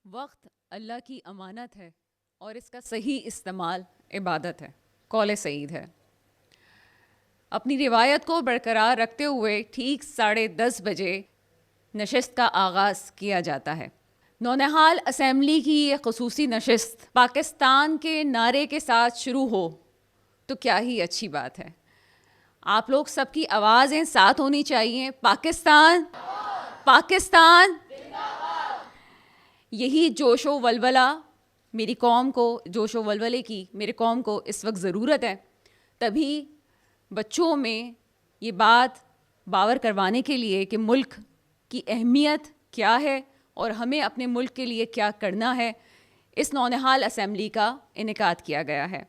वक्त अल्लाह की अमानत है और इसका सही इस्तेमाल इबादत है। कौल सईद है। अपनी रिवायत को बरकरार रखते हुए ठीक 10:30 बजे नशिस्त का आगाज़ किया जाता है। नौनिहाल असम्बली की ये खसूसी नशिस्त पाकिस्तान के नारे के साथ शुरू हो तो क्या ही अच्छी बात है। आप लोग सबकी आवाज़ें साथ होनी चाहिए। पाकिस्तान, पाकिस्तान। यही जोशो वलवला मेरी कौम को, जोशो वलवले की मेरी कौम को इस वक्त ज़रूरत है। तभी बच्चों में ये बात बावर करवाने के लिए कि मुल्क की अहमियत क्या है और हमें अपने मुल्क के लिए क्या करना है, इस नौनिहाल असम्बली का इनेकाद किया गया है।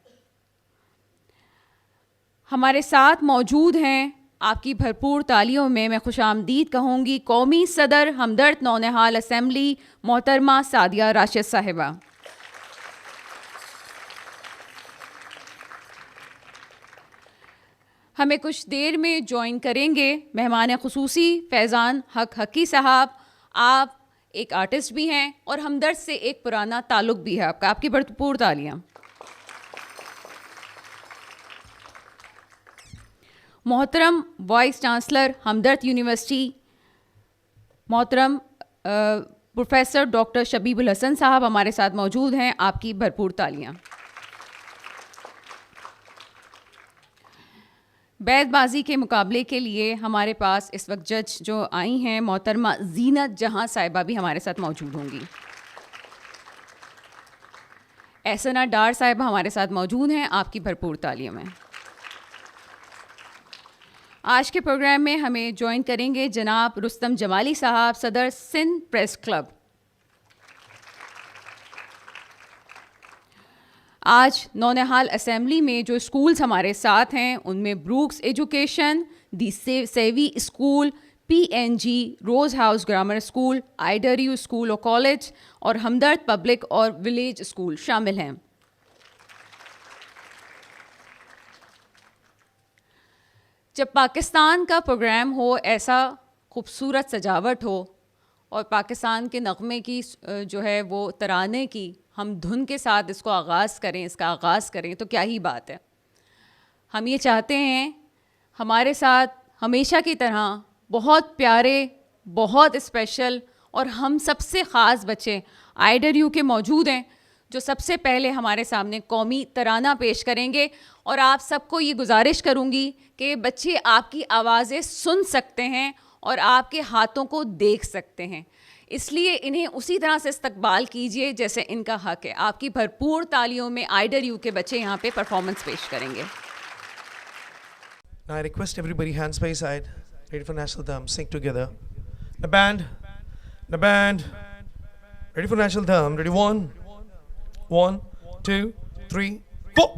हमारे साथ मौजूद हैं, आपकी भरपूर तालियों में मैं खुशामदीद कहूँगी, कौमी सदर हमदर्द नौनिहाल असम्बली मोहतरमा सादिया राशिद साहिबा। हमें कुछ देर में ज्वाइन करेंगे मेहमान खुसूसी फैज़ान हक हकी साहब। आप एक आर्टिस्ट भी हैं और हमदर्द से एक पुराना ताल्लुक़ भी है आपका। आपकी भरपूर तालियाँ। मोहतरम वाइस चांसलर हमदर्द यूनिवर्सिटी मोहतरम प्रोफेसर डॉक्टर शबीबुल हसन साहब हमारे साथ मौजूद हैं। आपकी भरपूर तालियाँ। बैतबाजी के मुकाबले के लिए हमारे पास इस वक्त जज जो आई हैं, मोहतरमा जीनत जहां साहिबा भी हमारे साथ मौजूद होंगी। एहसना डार साहिबा हमारे साथ मौजूद हैं। आपकी भरपूर तालियों में। आज के प्रोग्राम में हमें ज्वाइन करेंगे जनाब रुस्तम जमाली साहब, सदर सिंध प्रेस क्लब। आज नौनिहाल असम्बली में जो स्कूल्स हमारे साथ हैं उनमें ब्रूक्स एजुकेशन, दी सेवी स्कूल, PNG, रोज़ हाउस ग्रामर स्कूल, आइडरयू स्कूल और कॉलेज और हमदर्द पब्लिक और विलेज स्कूल शामिल हैं। जब पाकिस्तान का प्रोग्राम हो, ऐसा खूबसूरत सजावट हो और पाकिस्तान के नग़मे की जो है वो तराने की हम धुन के साथ इसका आगाज़ करें तो क्या ही बात है। हम ये चाहते हैं हमारे साथ हमेशा की तरह बहुत प्यारे, बहुत स्पेशल और हम सबसे ख़ास बच्चे आइडरयू के मौजूद हैं, जो सबसे पहले हमारे सामने कौमी तराना पेश करेंगे। और आप सबको ये गुजारिश करूँगी कि बच्चे आपकी आवाज़ें सुन सकते हैं और आपके हाथों को देख सकते हैं, इसलिए इन्हें उसी तरह से इस्तकबाल कीजिए जैसे इनका हक है। आपकी भरपूर तालियों में आइडरयू के बच्चे यहाँ पे परफॉर्मेंस पेश करेंगे। Now I request everybody hands by side, ready for national anthem, sing together. The band, ready for national anthem, ready, 1, 2, 3, 4.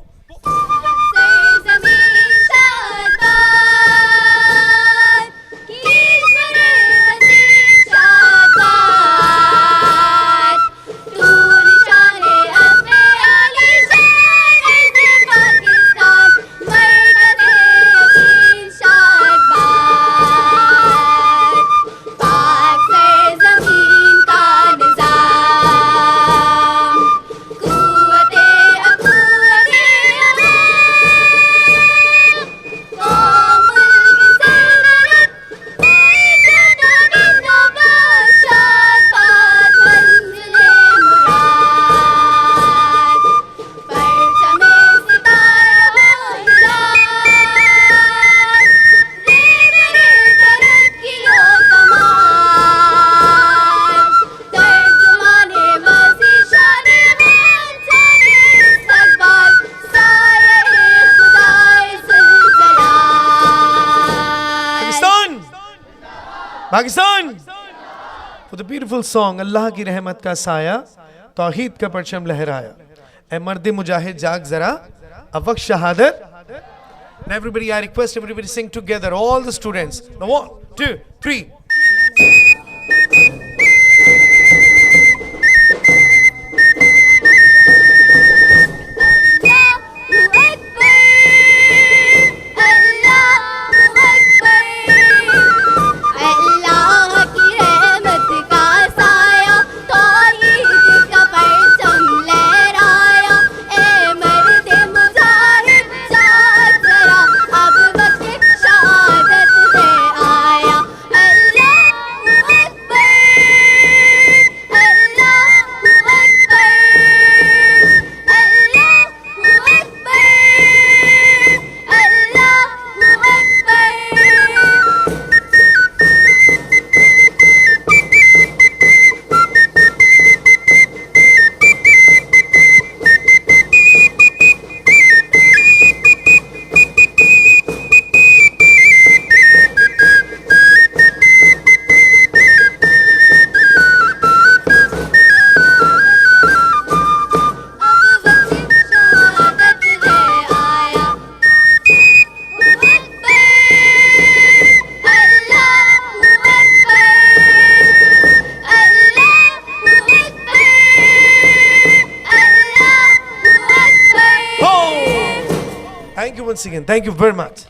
Pakistan for the beautiful song अल्लाह की रहमत का साया, तौहीद का परचम लहराया, ए मर्द मुजाहिद जाग जरा, अब वक्त शहादत। And everybody, I request everybody sing together, all the students. Now 1, 2, 3. अल्लाह की रहमत का साया, तौहीद Thank you once again. Thank you very much.